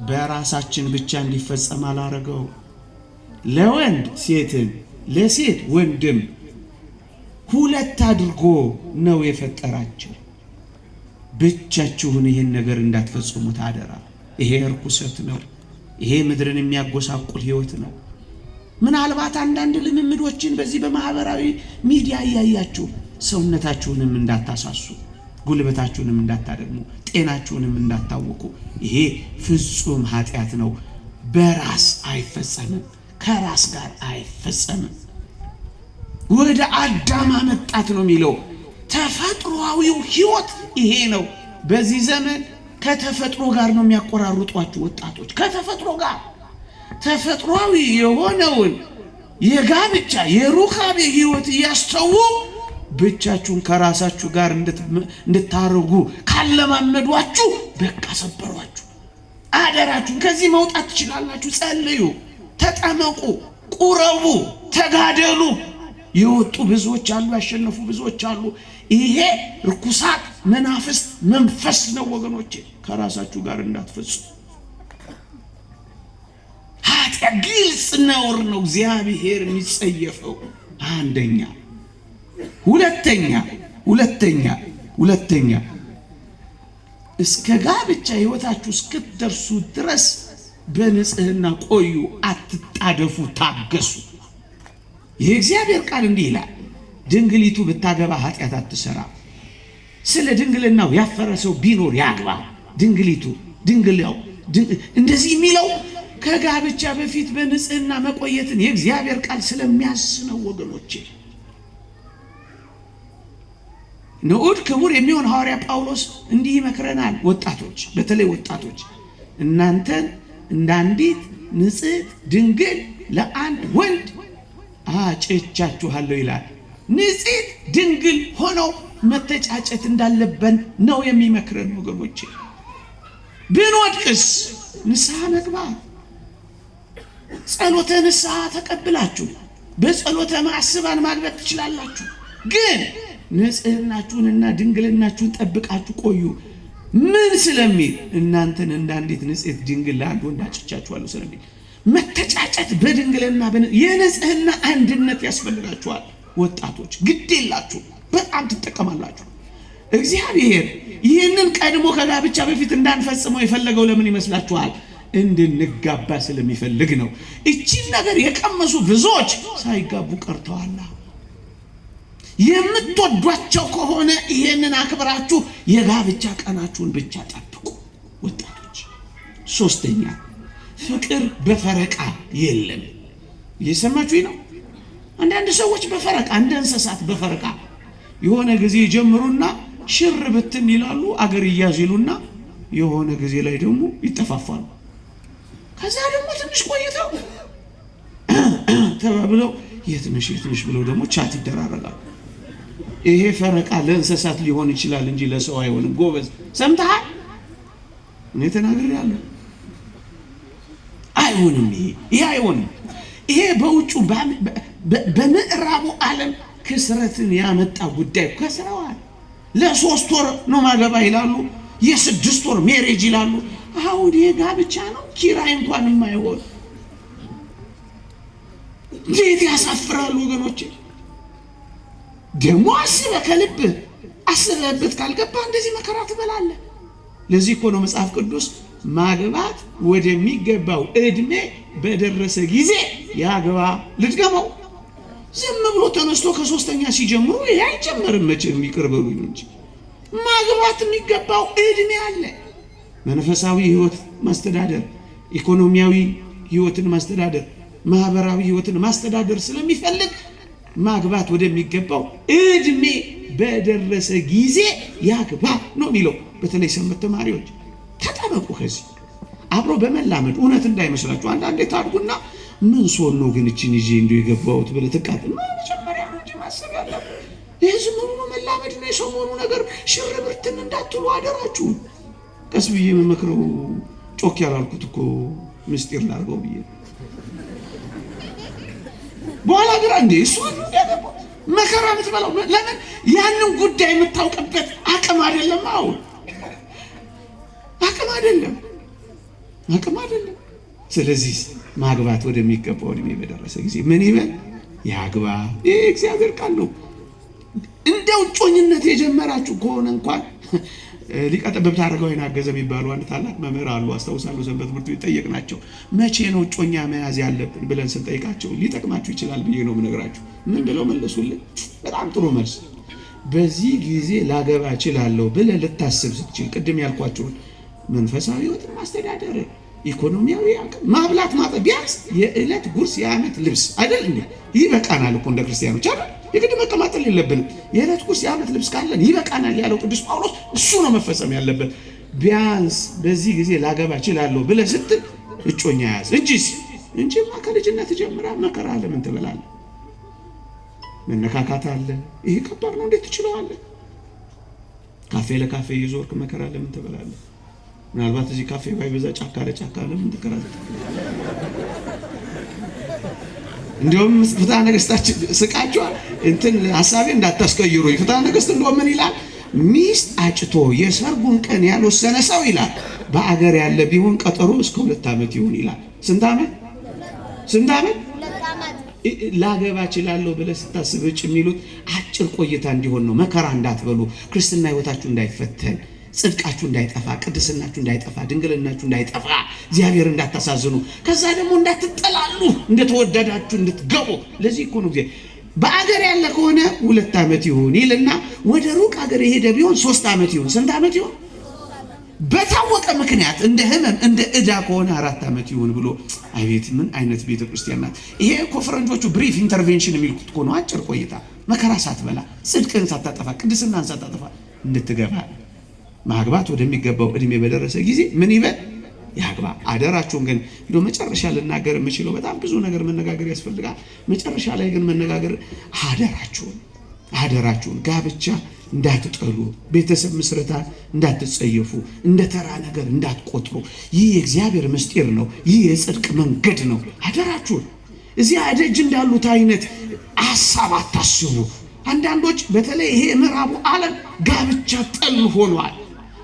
በራሳችን ብቻ እንዲፈጸም አላረገው። ለወንድ ሴትን ለሴት ወንድም ሁለት አድርጎ ነው የፈጠራቸው። ብቻችሁን ይሄን ነገር እንዳትፈጽሙት አደራ። ይሄ ርኩሰት ነው። ይሄ ምድርን የሚያጎሳቁል ህይወት ነው። ምናልባት አንዳንድ ልምምዶችን በዚህ በማህበራዊ ሚዲያ ያያችሁ ሰውነታችሁንም እንዳታሳሱ፣ ጉልበታችሁንም እንዳታደግሙ፣ ጤናችሁንም እንዳታወቁ። ይሄ ፍጹም ኃጢአት ነው። በራስ አይፈጸምም፣ ከራስ ጋር አይፈጸምም። ወደ አዳም አመጣት ነው የሚለው። ተፈጥሯዊው ህይወት ይሄ ነው። በዚህ ዘመን ከተፈጥሮ ጋር ነው የሚያቆራርጧችሁ ወጣቶች። ከተፈጥሮ ጋር ተፈጥሯዊ የሆነውን የጋብቻ የሩካቤ ህይወት እያስተው ብቻችሁን ከራሳችሁ ጋር እንድታረጉ ካለማመዷችሁ በቃ ሰበሯችሁ። አደራችሁን ከዚህ መውጣት ትችላላችሁ። ጸልዩ፣ ተጠመቁ፣ ቁረቡ፣ ተጋደሉ። የወጡ ብዙዎች አሉ፣ ያሸነፉ ብዙዎች አሉ። ይሄ ርኩሳት መናፍስት መንፈስ ነው ወገኖቼ። ከራሳችሁ ጋር እንዳትፈጽሙ። ኃጢአት ግልጽ ነውር ነው፣ እግዚአብሔር የሚጸየፈው። አንደኛ። ሁለተኛ እስከ ጋብቻ ህይወታችሁ እስክትደርሱ ድረስ በንጽህና ቆዩ፣ አትጣደፉ፣ ታገሱ። ይህ እግዚአብሔር ቃል እንዲህ ይላል፣ ድንግሊቱ ብታገባ ኃጢአት አትሰራ። ስለ ድንግልናው ያፈረ ሰው ቢኖር ያግባ። ድንግሊቱ ድንግላው እንደዚህ የሚለው ከጋብቻ በፊት በንጽህና መቆየትን የእግዚአብሔር ቃል ስለሚያስነው ወገኖቼ። ንዑድ ክቡር የሚሆን ሐዋርያ ጳውሎስ እንዲህ ይመክረናል። ወጣቶች፣ በተለይ ወጣቶች እናንተን እንዳንዲት ንጽሕት ድንግል ለአንድ ወንድ አጭቻችኋለሁ ይላል። ንጽሕት ድንግል ሆነው መተጫጨት እንዳለብን ነው የሚመክረን ወገኖቼ። ብንወድቅስ ንስሐ መግባት፣ ጸሎተ ንስሐ ተቀብላችሁ በጸሎተ ማዕስባን ማግባት ትችላላችሁ። ግን ንጽህናችሁንና ድንግልናችሁን ጠብቃችሁ ቆዩ። ምን ስለሚል? እናንተን እንዳንዲት ንጽሕት ድንግል ለአንድ ወንድ አጭቻችኋለሁ ስለሚል። መተጫጨት በድንግልና የንጽህና አንድነት ያስፈልጋችኋል ወጣቶች። ግድ የላችሁ፣ በጣም ትጠቀማላችሁ። እግዚአብሔር ይህንን ቀድሞ ከጋብቻ በፊት እንዳንፈጽመው የፈለገው ለምን ይመስላችኋል? እንድንጋባ ስለሚፈልግ ነው። እቺን ነገር የቀመሱ ብዙዎች ሳይጋቡ ቀርተዋል። የምትወዷቸው ከሆነ ይሄንን አክብራችሁ የጋብቻ ቀናችሁን ብቻ ጠብቁ ወጣቶች። ሶስተኛ፣ ፍቅር በፈረቃ የለም። እየሰማችሁኝ ነው? አንዳንድ ሰዎች በፈረቃ እንደ እንስሳት በፈረቃ የሆነ ጊዜ ጀምሩና ሽር ብትን ይላሉ፣ አገር ይያዝሉና የሆነ ጊዜ ላይ ደግሞ ይጠፋፋሉ። ከዛ ደግሞ ትንሽ ቆይተው ተባብለው የትንሽ ብለው ደግሞ ቻት ይደራረጋሉ። ይሄ ፈረቃ ለእንስሳት ሊሆን ይችላል እንጂ ለሰው አይሆንም። ጎበዝ ሰምተሃል? እኔ ተናግሬያለሁ። አይሆንም። ይሄ አይሆንም። ይሄ በውጩ በምዕራቡ ዓለም ክስረትን ያመጣ ጉዳይ ከስረዋል። ለ3 ወር ነው ማገባ ይላሉ፣ የ6 ወር ሜሬጅ ይላሉ። አሁን ይሄ ጋብቻ ነው? ኪራይ እንኳን የማይሆን እንዴት ያሳፍራሉ ወገኖቼ። ደግሞ አስበህ ከልብህ አስበህበት ካልገባ እንደዚህ መከራ ትበላለህ። ለዚህ እኮ ነው መጽሐፍ ቅዱስ ማግባት ወደሚገባው እድሜ በደረሰ ጊዜ ያግባ። ልትገባው ዝም ብሎ ተነስቶ ከሶስተኛ ሲጀምሩ ይሄ አይጀመርም። መቼም ይቅር በሉኝ እንጂ ማግባት የሚገባው እድሜ አለ። መንፈሳዊ ህይወት ማስተዳደር፣ ኢኮኖሚያዊ ህይወትን ማስተዳደር፣ ማህበራዊ ህይወትን ማስተዳደር ስለሚፈልግ ማግባት ወደሚገባው እድሜ በደረሰ ጊዜ ያግባ ነው የሚለው። በተለይ ሰንበት ተማሪዎች ተጠበቁ። ከዚህ አብሮ በመላመድ እውነት እንዳይመስላችሁ። አንዳንዴ ታድጉና ምን ሶል ነው ግን እቺን ይዤ እንደው የገባሁት ብለህ ተቃጥል። መጀመሪያ ነው እንጂ ማሰብ ያለብህ የዚህ ምኑ መላመድ ነው። የሰሞኑ ነገር ሽር ብርትን እንዳትሉ አደራችሁ። ቀስ ብዬ የምመክረው ጮክ ያላልኩት እኮ ምስጢር ላድርገው ብዬ በኋላ ግራ እንዴ እሱ ያደረገው መከራ የምትበላው ለምን? ያንን ጉዳይ የምታውቅበት አቅም አይደለም። አሁን አቅም አይደለም። አቅም አይደለም። ስለዚህ ማግባት ወደሚገባው እድሜ በደረሰ ጊዜ ምን ይበል? ያግባ። ይህ እግዚአብሔር ቃል ነው። እንደው እጮኝነት የጀመራችሁ ከሆነ እንኳን ሊቀ ጠበብት አረጋዊን አገዘ የሚባሉ አንድ ታላቅ መምህር አሉ። አስታውሳለሁ። ሰንበት ትምህርት ቤት ጠየቅናቸው። መቼ ነው እጮኛ መያዝ ያለብን ብለን ስንጠይቃቸው ሊጠቅማችሁ ይችላል ብዬ ነው የምነግራችሁ። ምን ብለው መለሱልን? በጣም ጥሩ መልስ። በዚህ ጊዜ ላገባ እችላለሁ ብለህ ልታስብ ስትችል ቅድም ያልኳቸውን መንፈሳዊ ሕይወትን ማስተዳደር፣ ኢኮኖሚያዊ አቅም፣ ማብላት ማጠብ፣ ቢያንስ የዕለት ጉርስ የዓመት ልብስ አይደል እንዴ? ይበቃናል እኮ እንደ ክርስቲያኖች አይደል? የግድ መቀማጠል የለብንም። የዕለት ጉርስ የዓመት ልብስ ካለን ይበቃናል ያለው ቅዱስ ጳውሎስ እሱ ነው መፈጸም ያለበት። ቢያንስ በዚህ ጊዜ ላገባ እችላለሁ ብለህ ስትል እጮኛ ያዝ እንጂማ ከልጅነት ጀምራ መከራ አለ። ምን ትበላለህ? መነካካት አለ። ይሄ ከባድ ነው። እንዴት ትችለዋለህ? ካፌ ለካፌ እየዞርክ መከራ አለ። ምን ትበላለህ? ምናልባት እዚህ ካፌ ባይበዛ ጫካ ለጫካ ለምን ትከራተት? እንዲሁም ፍትሐ ነገሥታችን ስቃቸዋል። እንትን ሐሳቤ እንዳታስቀይሩኝ። ፍትሐ ነገሥት እንደው ምን ይላል? ሚስት አጭቶ የሰርጉን ቀን ያልወሰነ ሰው ይላል በአገር ያለ ቢሆን ቀጠሮ እስከ 2 ዓመት ይሁን ይላል። ስንት ዓመት? ላገባ እችላለሁ ብለህ ስታስብ እጭ የሚሉት አጭር ቆይታ እንዲሆን ነው። መከራ እንዳትበሉ፣ ክርስትና ሕይወታችሁ እንዳይፈተን፣ ጽድቃችሁ እንዳይጠፋ፣ ቅድስናችሁ እንዳይጠፋ፣ ድንግልናችሁ እንዳይጠፋ፣ እግዚአብሔር እንዳታሳዝኑ፣ ከዛ ደግሞ እንዳትጠላሉ፣ እንደተወደዳችሁ እንድትገቡ። ለዚህ እኮ ነው እግዚአብሔር በአገር ያለ ከሆነ 2 ዓመት ይሁን ይልና ወደ ሩቅ አገር የሄደ ቢሆን 3 ዓመት ይሁን። ስንት ዓመት ይሁን? በታወቀ ምክንያት እንደ ህመም እንደ ዕዳ ከሆነ 4 ዓመት ይሁን ብሎ። አቤት ምን አይነት ቤተክርስቲያን ናት! ይሄ እኮ ፈረንጆቹ ብሪፍ ኢንተርቬንሽን የሚልኩት እኮ ነው። አጭር ቆይታ፣ መከራ ሳትበላ፣ ጽድቅን ሳታጠፋ፣ ቅድስናን ሳታጠፋ እንድትገባ። ማግባት ወደሚገባው እድሜ በደረሰ ጊዜ ምን ይበል? ያግባ። አደራችሁን ግን እንደው መጨረሻ ልናገር የምችለው በጣም ብዙ ነገር መነጋገር ያስፈልጋል። መጨረሻ ላይ ግን መነጋገር አደራችሁን ጋብቻ እንዳትጠሉ፣ ቤተሰብ ምስረታን እንዳትጸየፉ፣ እንደ ተራ ነገር እንዳትቆጥሩ። ይህ የእግዚአብሔር ምስጢር ነው። ይህ የጽድቅ መንገድ ነው። አደራችሁን እዚያ ደጅ እንዳሉት አይነት ሐሳብ አታስቡ። አንዳንዶች በተለይ ይሄ ምዕራቡ ዓለም ጋብቻ ጠል ሆኗል።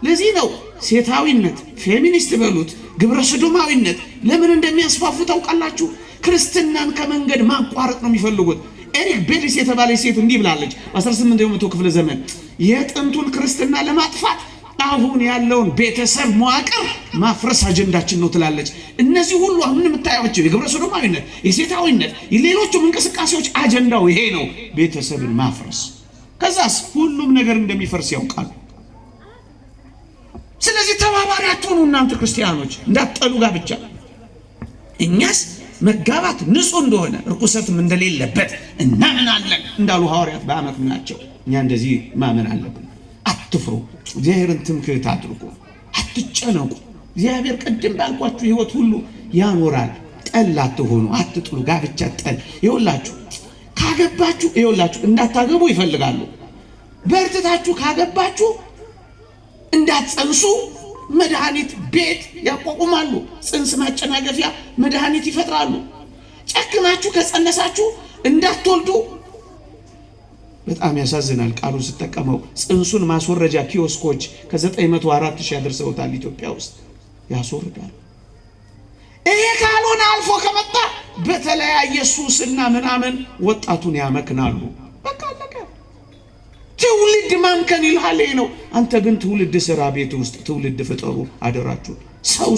ለዚህ ነው ሴታዊነት፣ ፌሚኒስት በሉት፣ ግብረ ሰዶማዊነት ለምን እንደሚያስፋፉ ታውቃላችሁ? ክርስትናን ከመንገድ ማቋረጥ ነው የሚፈልጉት። ኤሪክ ቤሊስ የተባለች ሴት እንዲህ ብላለች በ18ኛው መቶ ክፍለ ዘመን የጥንቱን ክርስትና ለማጥፋት አሁን ያለውን ቤተሰብ መዋቅር ማፍረስ አጀንዳችን ነው ትላለች። እነዚህ ሁሉ አሁን የምታያቸው የግብረ ሰዶማዊነት፣ የሴታዊነት፣ ሌሎቹም እንቅስቃሴዎች አጀንዳው ይሄ ነው፣ ቤተሰብን ማፍረስ። ከዛስ ሁሉም ነገር እንደሚፈርስ ያውቃሉ። ስለዚህ ተባባሪ አትሆኑ እናንተ ክርስቲያኖች፣ እንዳትጠሉ ጋብቻ። እኛስ መጋባት ንጹህ እንደሆነ ርኩሰትም እንደሌለበት እናምናለን እንዳሉ ሐዋርያት በአመክንዮአቸው። እኛ እንደዚህ ማመን አለብን። አትፍሩ፣ እግዚአብሔርን ትምክህት አድርጉ፣ አትጨነቁ። እግዚአብሔር ቅድም ባልኳችሁ ሕይወት ሁሉ ያኖራል። ጠል አትሆኑ፣ አትጥሉ። ጋብቻ ጠል ይኸውላችሁ፣ ካገባችሁ ይኸውላችሁ እንዳታገቡ ይፈልጋሉ። በርትታችሁ ካገባችሁ እንዳትጸንሱ መድኃኒት ቤት ያቋቁማሉ። ጽንስ ማጨናገፊያ መድኃኒት ይፈጥራሉ። ጨክናችሁ ከጸነሳችሁ እንዳትወልዱ። በጣም ያሳዝናል። ቃሉን ስጠቀመው ጽንሱን ማስወረጃ ኪዮስኮች ከ904 ሺህ ያደርሰውታል ኢትዮጵያ ውስጥ ያስወርዳሉ። ይሄ ካልሆነ አልፎ ከመጣ በተለያየ ሱስና ምናምን ወጣቱን ያመክናሉ። በቃ አለቀ። ትውልድ ማምከን ይልሃል ነው። አንተ ግን ትውልድ ስራ፣ ቤት ውስጥ ትውልድ ፍጠሩ። አደራችሁ ሰው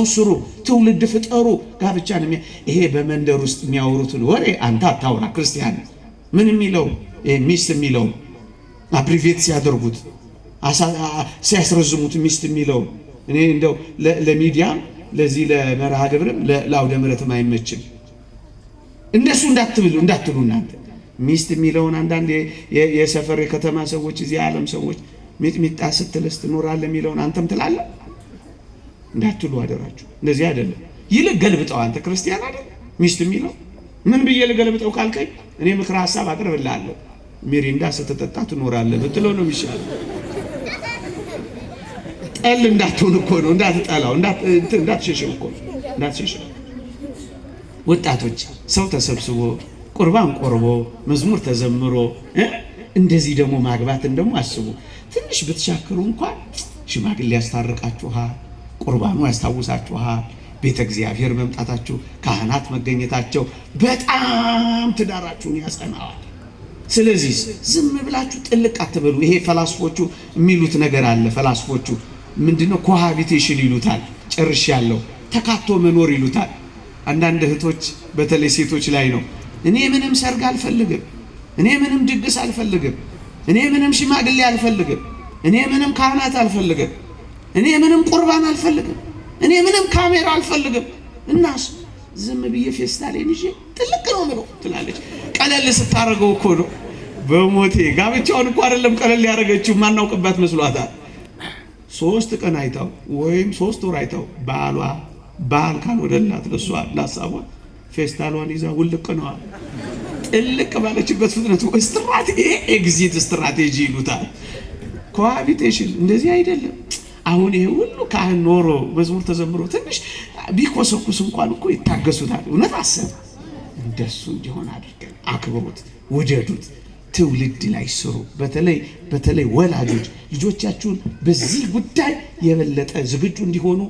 ስሩ፣ ትውልድ ፍጠሩ። ጋብቻን ይሄ በመንደር ውስጥ የሚያወሩትን ወሬ አንተ አታውራ። ክርስቲያን ምን የሚለው ሚስት የሚለው አብሪቬት ሲያደርጉት ሲያስረዝሙት ሚስት የሚለው እኔ እንደው ለሚዲያም ለዚህ ለመርሃ ግብርም ለአውደ ምሕረትም አይመችም። እንደሱ እንዳትሉ እናንተ ሚስት የሚለውን አንዳንድ የሰፈር የከተማ ሰዎች እዚህ ዓለም ሰዎች ሚጥሚጣ ስትለስ ትኖራለህ የሚለውን አንተም ትላለህ እንዳትሉ አደራችሁ። እንደዚህ አይደለም። ይልቅ ገልብጠው። አንተ ክርስቲያን አይደል? ሚስት የሚለው ምን ብዬ ልገልብጠው ካልከኝ እኔ ምክረ ሐሳብ አቅርብልሃለሁ። ሚሪንዳ ስትጠጣ ትኖራለህ ብትለው ነው የሚሻለው። ጠል እንዳትሆን እኮ ነው፣ እንዳትጠላው፣ እንዳትሸሸው እኮ እንዳትሸሸው። ወጣቶች ሰው ተሰብስቦ ቁርባን ቆርቦ መዝሙር ተዘምሮ እንደዚህ ደግሞ ማግባትን ደግሞ አስቡ። ትንሽ ብትሻክሩ እንኳን ሽማግሌ ያስታርቃችኋል፣ ቁርባኑ ያስታውሳችኋል። ቤተ እግዚአብሔር መምጣታችሁ፣ ካህናት መገኘታቸው በጣም ትዳራችሁን ያጸናዋል። ስለዚህ ዝም ብላችሁ ጥልቅ አትበሉ። ይሄ ፈላስፎቹ የሚሉት ነገር አለ። ፈላስፎቹ ምንድነው? ኮሃቢቴሽን ይሉታል። ጨርሻለሁ፣ ተካቶ መኖር ይሉታል። አንዳንድ እህቶች በተለይ ሴቶች ላይ ነው። እኔ ምንም ሰርግ አልፈልግም፣ እኔ ምንም ድግስ አልፈልግም፣ እኔ ምንም ሽማግሌ አልፈልግም፣ እኔ ምንም ካህናት አልፈልግም፣ እኔ ምንም ቁርባን አልፈልግም፣ እኔ ምንም ካሜራ አልፈልግም። እናስ ዝም ብዬ ፌስታሌን ይዤ ጥልቅ ነው ምለው ትላለች። ቀለል ስታደርገው እኮ ነው በሞቴ ጋብቻውን እኮ አይደለም ቀለል ያደረገችው፣ ማናውቅባት መስሏታል። 3 ቀን አይታው ወይም 3 ወር አይታው ባል ካልወደላት ለሷ ላሳቧ ፌስታሏን ይዛ ውልቅ ነው ጥልቅ ባለችበት ፍጥነቱ ስትራቴጂ ኤግዚት ስትራቴጂ ይሉታል። ኮሃቢቴሽን እንደዚህ አይደለም። አሁን ይሄ ሁሉ ካህን ኖሮ መዝሙር ተዘምሮ ትንሽ ቢኮሰኩስ እንኳን እኮ ይታገሱታል። እውነት አሰብ እንደሱ እንዲሆን አድርገን አክብሩት፣ ውደዱት፣ ትውልድ ላይ ስሩ። በተለይ ወላጆች ልጆቻችሁን በዚህ ጉዳይ የበለጠ ዝግጁ እንዲሆኑ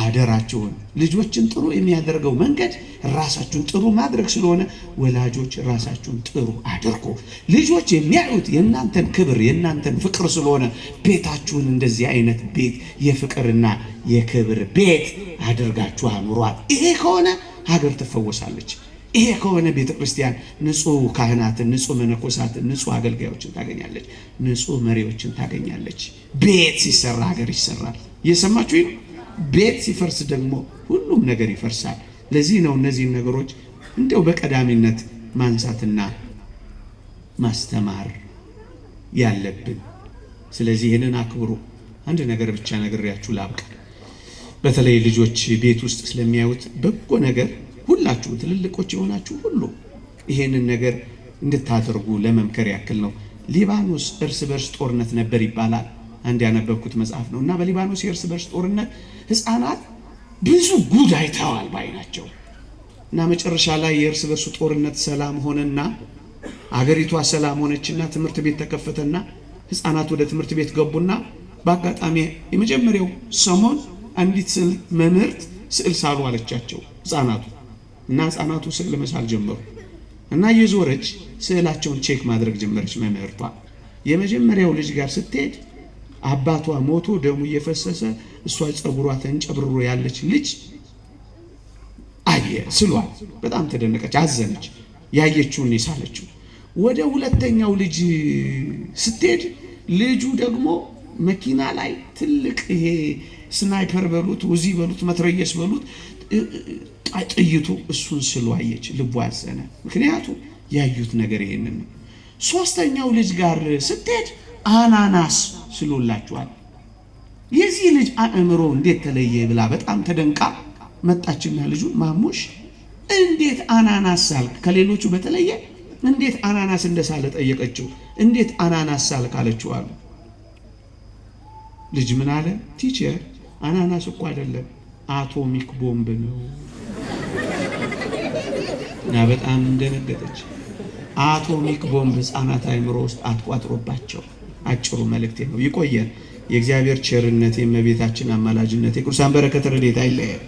አደራችሁን። ልጆችን ጥሩ የሚያደርገው መንገድ ራሳችሁን ጥሩ ማድረግ ስለሆነ ወላጆች ራሳችሁን ጥሩ አድርጉ። ልጆች የሚያዩት የእናንተን ክብር የእናንተን ፍቅር ስለሆነ ቤታችሁን እንደዚህ አይነት ቤት የፍቅርና የክብር ቤት አድርጋችሁ አኑሯት። ይሄ ከሆነ ሀገር ትፈወሳለች። ይሄ ከሆነ ቤተ ክርስቲያን ንጹህ ካህናትን፣ ንጹህ መነኮሳትን፣ ንጹህ አገልጋዮችን ታገኛለች፣ ንጹህ መሪዎችን ታገኛለች። ቤት ሲሰራ ሀገር ይሰራል። እየሰማችሁ ነው። ቤት ሲፈርስ ደግሞ ሁሉም ነገር ይፈርሳል። ለዚህ ነው እነዚህን ነገሮች እንደው በቀዳሚነት ማንሳትና ማስተማር ያለብን። ስለዚህ ይህንን አክብሩ። አንድ ነገር ብቻ ነግሬያችሁ ላብቃ። በተለይ ልጆች ቤት ውስጥ ስለሚያዩት በጎ ነገር ሁላችሁ ትልልቆች የሆናችሁ ሁሉ ይሄንን ነገር እንድታደርጉ ለመምከር ያክል ነው። ሊባኖስ እርስ በርስ ጦርነት ነበር ይባላል። አንድ ያነበብኩት መጽሐፍ ነው እና በሊባኖስ የእርስ በርስ ጦርነት ሕፃናት ብዙ ጉድ አይተዋል ባይናቸው እና መጨረሻ ላይ የእርስ በርሱ ጦርነት ሰላም ሆነና አገሪቷ ሰላም ሆነችና ትምህርት ቤት ተከፈተና ሕፃናት ወደ ትምህርት ቤት ገቡና በአጋጣሚ የመጀመሪያው ሰሞን አንዲት መምህርት ስዕል ሳሉ አለቻቸው ሕፃናቱ እና ሕፃናቱ ስዕል መሳል ጀመሩ እና የዞረች ስዕላቸውን ቼክ ማድረግ ጀመረች መምህርቷ። የመጀመሪያው ልጅ ጋር ስትሄድ አባቷ ሞቶ ደሙ እየፈሰሰ እሷ ጸጉሯ ተንጨብርሮ ያለች ልጅ አየ ስሏል። በጣም ተደነቀች፣ አዘነች። ያየችውን የሳለችው። ወደ ሁለተኛው ልጅ ስትሄድ ልጁ ደግሞ መኪና ላይ ትልቅ ይሄ ስናይፐር በሉት ውዚ በሉት መትረየስ በሉት ጥይቱ እሱን ስሎ አየች። ልቧ አዘነ። ምክንያቱም ያዩት ነገር ይሄንን ነው። ሶስተኛው ልጅ ጋር ስትሄድ አናናስ ስሎላችኋል። የዚህ ልጅ አእምሮ እንዴት ተለየ ብላ በጣም ተደንቃ መጣችና ልጁ ማሙሽ እንዴት አናናስ ሳልክ ከሌሎቹ በተለየ እንዴት አናናስ እንደሳለ ጠየቀችው። እንዴት አናናስ ሳልክ አለችው አሉ። ልጅ ምን አለ? ቲቸር አናናስ እኮ አይደለም አቶሚክ ቦምብ ነው። እና በጣም እንደነገጠች አቶሚክ ቦምብ ሕፃናት አእምሮ ውስጥ አትቋጥሮባቸው። አጭሩ መልእክቴ ነው። ይቆየን። የእግዚአብሔር ቸርነት፣ የእመቤታችን አማላጅነት፣ የቅዱሳን በረከት ረድኤት አይለየን።